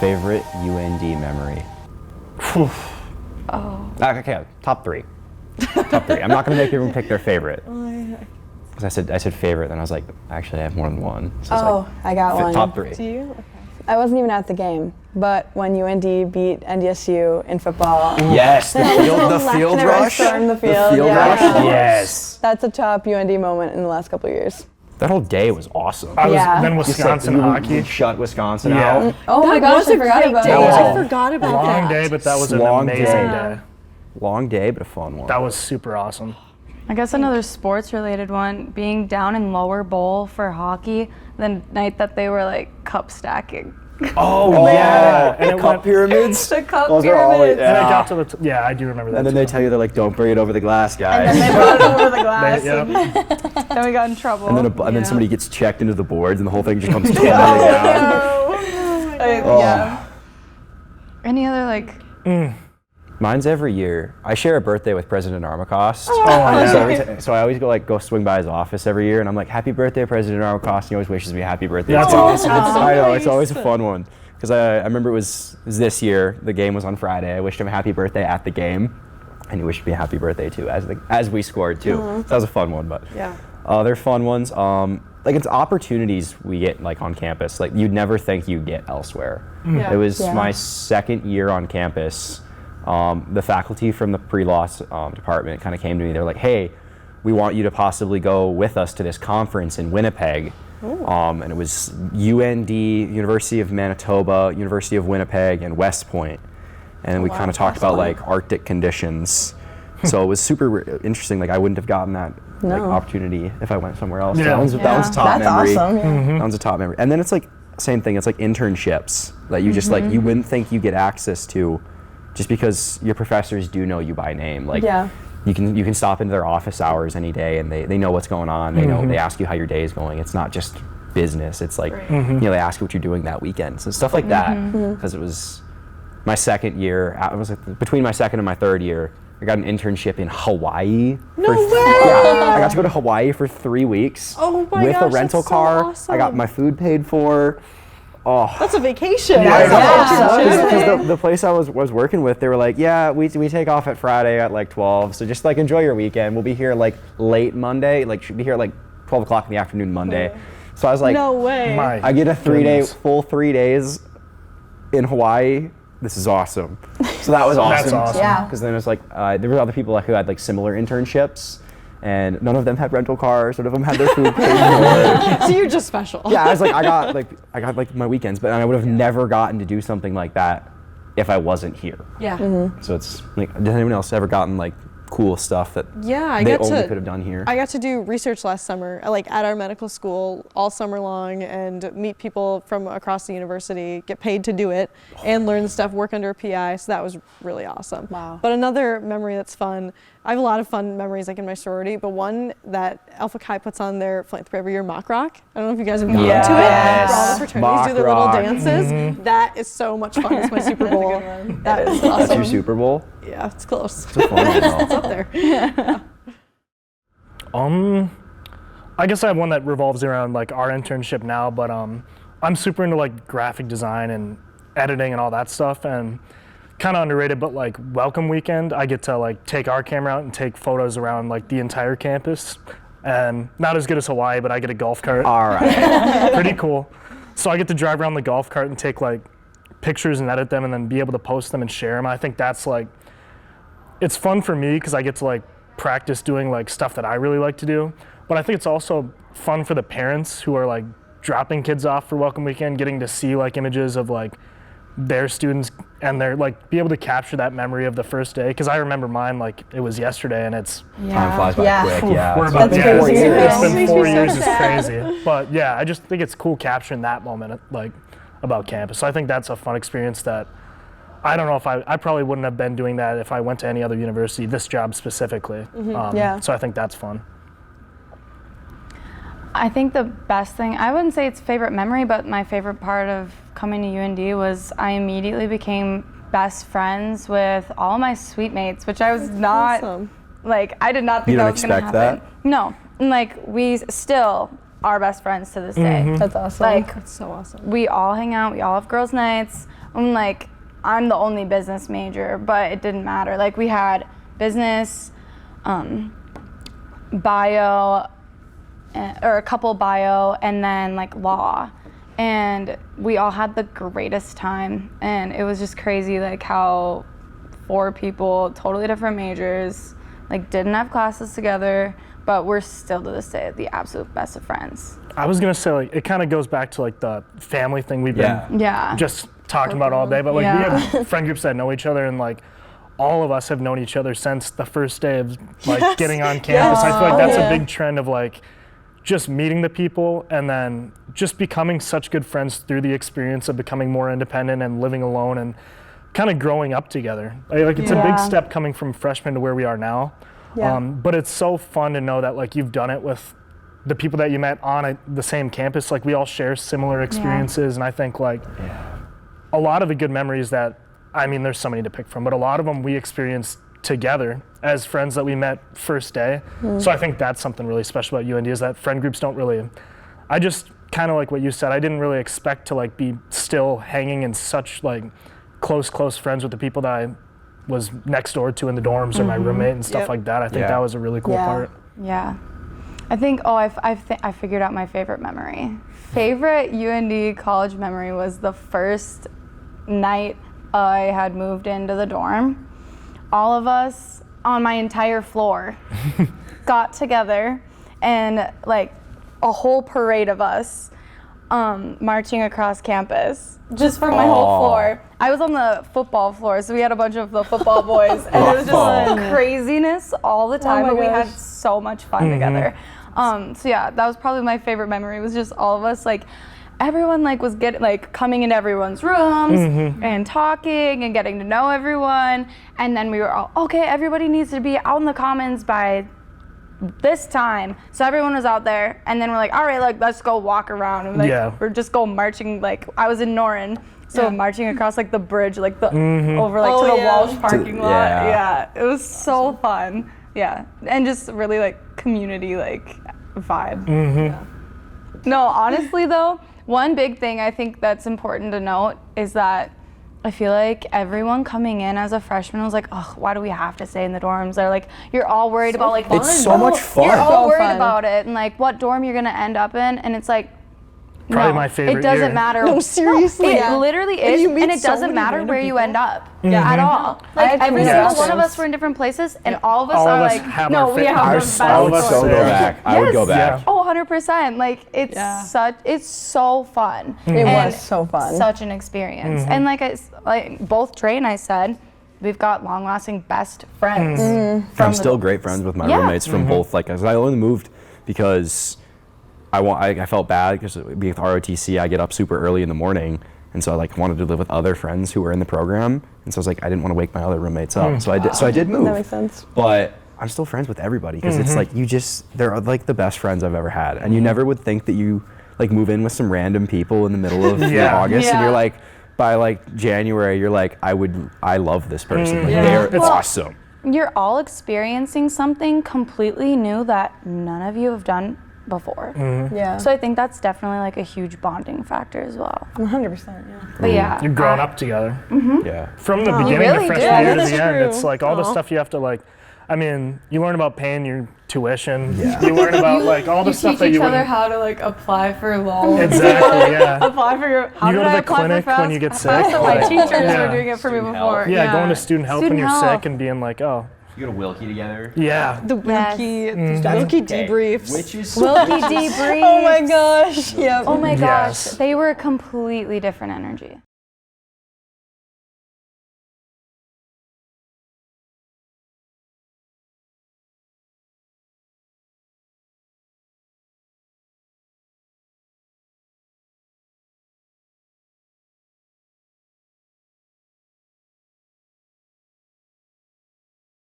Favorite UND memory? Okay, top three. Top three. I'm not going to make everyone pick their favorite. Because I said favorite, then I was like, actually I have more than one. So I got one. Top three. Do you? Okay. I wasn't even at the game, but when UND beat NDSU in football. Yes, the field rush. The field rush. Yes. That's a top UND moment in the last couple of years. That whole day was awesome. Then Wisconsin hockey. Shut Wisconsin out. Oh my gosh, I forgot about that. I forgot about that. Long day, but that was an Long amazing day. day. Long day, but a fun one. That was super awesome. I guess another sports-related one, being down in lower bowl for hockey the night that they were like cup stacking. Oh yeah, and the cup pyramids. The cup Those are always, pyramids. And I got to the I do remember that. And then they tell you they're like, don't bring it over the glass, guys. And then they brought it over the glass. Yep. Then we got in trouble. And then somebody gets checked into the boards, and the whole thing just comes tumbling down. Yeah. Any other like? Mine's every year. I share a birthday with President Armacost. So I always go swing by his office every year, and I'm like, happy birthday, President Armacost. And he always wishes me a happy birthday. That's awesome. I know, it's always a fun one. Because I remember it was this year, the game was on Friday. I wished him a happy birthday at the game, and he wished me a happy birthday too, as we scored too. So that was a fun one, but other fun ones, like it's opportunities we get like on campus, like you'd never think you'd get elsewhere. It was my second year on campus. The faculty from the pre-law department kind of came to me. They're like, hey, we want you to possibly go with us to this conference in Winnipeg. And it was UND, University of Manitoba, University of Winnipeg, and West Point. And we kind of talked about like Arctic conditions. So it was super interesting. Like I wouldn't have gotten that opportunity if I went somewhere else. Yeah. So that was a top memory. Awesome. That was a top memory. And then it's like same thing. It's like internships that you just like you wouldn't think you get access to, just because your professors do know you by name. Like you can stop into their office hours any day, and they know what's going on. They know, they ask you how your day is going. It's not just business. It's like you know, they ask you what you're doing that weekend. So stuff like that. Because it was my second year. It was like between my second and my third year. I got an internship in Hawaii. No way! Yeah, I got to go to Hawaii for 3 weeks with a rental car. Awesome. I got my food paid for. Oh, That's a vacation. because the place I was working with, they were like, yeah, we take off at Friday at like 12, so just like enjoy your weekend. We'll be here like late Monday, like should be here at like 12 o'clock in the afternoon Monday. So I was like, No way. I get a full 3 days in Hawaii. This is awesome. So that was awesome. That's awesome. Yeah. Because then it was like, there were other people who had like similar internships, and none of them had rental cars. None of them had their food paid for. So you're just special. Yeah, I was like, I got like my weekends, but I would have never gotten to do something like that if I wasn't here. Yeah. So it's like, has anyone else ever gotten like cool stuff that Yeah, they only could have done here? I got to do research last summer, like at our medical school all summer long, and meet people from across the university, get paid to do it, and learn stuff, work under a PI, so that was really awesome. Wow. But another memory that's fun, I have a lot of fun memories like in my sorority, but one that Alpha Chi puts on their philanthropy every year, mock rock. I don't know if you guys have gone to it. Where all the fraternities Mock do their little rock. dances. That is so much fun. It's my Super Bowl. That is awesome. That's your Super Bowl? Yeah, it's close. It's a fun one, though. It's up there. I guess I have one that revolves around like our internship now, but I'm super into like graphic design and editing and all that stuff, and kind of underrated, but like welcome weekend, I get to like take our camera out and take photos around like the entire campus, and not as good as Hawaii, but I get a golf cart. All right. Pretty cool. So I get to drive around the golf cart and take like pictures and edit them and then be able to post them and share them. I think that's like, it's fun for me because I get to like practice doing like stuff that I really like to do, but I think it's also fun for the parents who are like dropping kids off for welcome weekend, getting to see like images of like their students, and they're like be able to capture that memory of the first day, because I remember mine like it was yesterday, and it's Time flies by quick, yeah. we're about That's 4 crazy. years. It's Makes been me 4 so years. It's sad. crazy. But yeah, I just think it's cool capturing that moment like about campus. So I think that's a fun experience that I don't know if I probably wouldn't have been doing that if I went to any other university, this job specifically. So I think that's fun. I think the best thing, I wouldn't say it's favorite memory, but my favorite part of coming to UND was I immediately became best friends with all my suite mates, which I was not, Awesome. like, I did not think You that don't was going to expect happen. that? No, and like we still our best friends to this day. That's awesome. Like, That's so awesome. we all hang out, we all have girls' nights. I'm the only business major, but it didn't matter. Like, we had business, bio, or a couple bio, and then like law. And we all had the greatest time. And it was just crazy, like how 4 people, totally different majors, like didn't have classes together, but we're still to this day the absolute best of friends. I was gonna say, like, it kind of goes back to like the family thing we've been Yeah. just talking about all day, but like Yeah. we have friend groups that know each other, and like all of us have known each other since the first day of like getting on campus. I feel like that's a big trend of like just meeting the people and then just becoming such good friends through the experience of becoming more independent and living alone and kind of growing up together. Like it's a big step coming from freshman to where we are now. But it's so fun to know that like you've done it with the people that you met on the same campus. Like we all share similar experiences, and I think like a lot of the good memories that, I mean, there's so many to pick from, but a lot of them we experienced together as friends that we met first day. So I think that's something really special about UND, is that friend groups don't really, I just kind of like what you said, I didn't really expect to like be still hanging in such like close friends with the people that I was next door to in the dorms or my roommate and stuff like that. I think that was a really cool part. Yeah. I think, I figured out my favorite memory. Favorite UND college memory was the first night I had moved into the dorm. All of us on my entire floor got together, and like a whole parade of us marching across campus just for my whole floor. I was on the football floor, so we had a bunch of the football boys, and it was just craziness all the time, but we had so much fun together. So yeah, that was probably my favorite memory, was just all of us, like everyone like was coming into everyone's rooms and talking and getting to know everyone, and then we were all, okay, everybody needs to be out in the commons by this time. So everyone was out there, and then we're like, all right, like let's go walk around, and like we're just go marching. Like I was in Norrin, so marching across like the bridge, like the over like to the Walsh parking lot. Yeah, it was so fun. Yeah, and just really like community like vibe. No, honestly though, one big thing I think that's important to note is that I feel like everyone coming in as a freshman was like, oh, why do we have to stay in the dorms? They're like, you're all worried about like, it's so much fun. You're all worried about it and like what dorm you're gonna end up in, and it's like, Probably my favorite It doesn't year. matter. No, seriously. It literally is, and it doesn't matter where you end up at all. Like every single one of us were in different places, and all of us are like, have we have our the I best would so go back. I would go back. Oh, 100%. Like it's so fun. It And was so fun. Such an experience. And like both Trey and I said, we've got long-lasting best friends. I'm still great friends with my roommates from both. Like, 'cause I only moved because I felt bad because being with ROTC, I get up super early in the morning, and so I like wanted to live with other friends who were in the program, and so I was like, I didn't want to wake my other roommates up, so I did move. That makes sense. But I'm still friends with everybody because it's like they're like the best friends I've ever had, and you never would think that you like move in with some random people in the middle of August, and you're like, by like January, you're like, I love this person. Like, it's awesome. You're all experiencing something completely new that none of you have done before. Yeah. So I think that's definitely like a huge bonding factor as well. 100%. Yeah. But yeah, You're growing up together. Yeah. From the beginning really of freshman do. year to That's the end, true. it's like all the stuff you have to like, I mean, you learn about paying your tuition. You learn about like all the stuff that you wouldn't. how to like apply for loans. Exactly, yeah. Apply for your. How You go did to I the apply for clinic when you get sick. So my teachers Yeah. were doing it for me before. Yeah, going to student help when Student you're help. sick and being like, oh, You go to Wilkie together. yeah. The Yes. Wilkie debriefs. Which is Wilkie debrief. Oh my gosh. Yep. Oh my gosh, Yes. they were a completely different energy.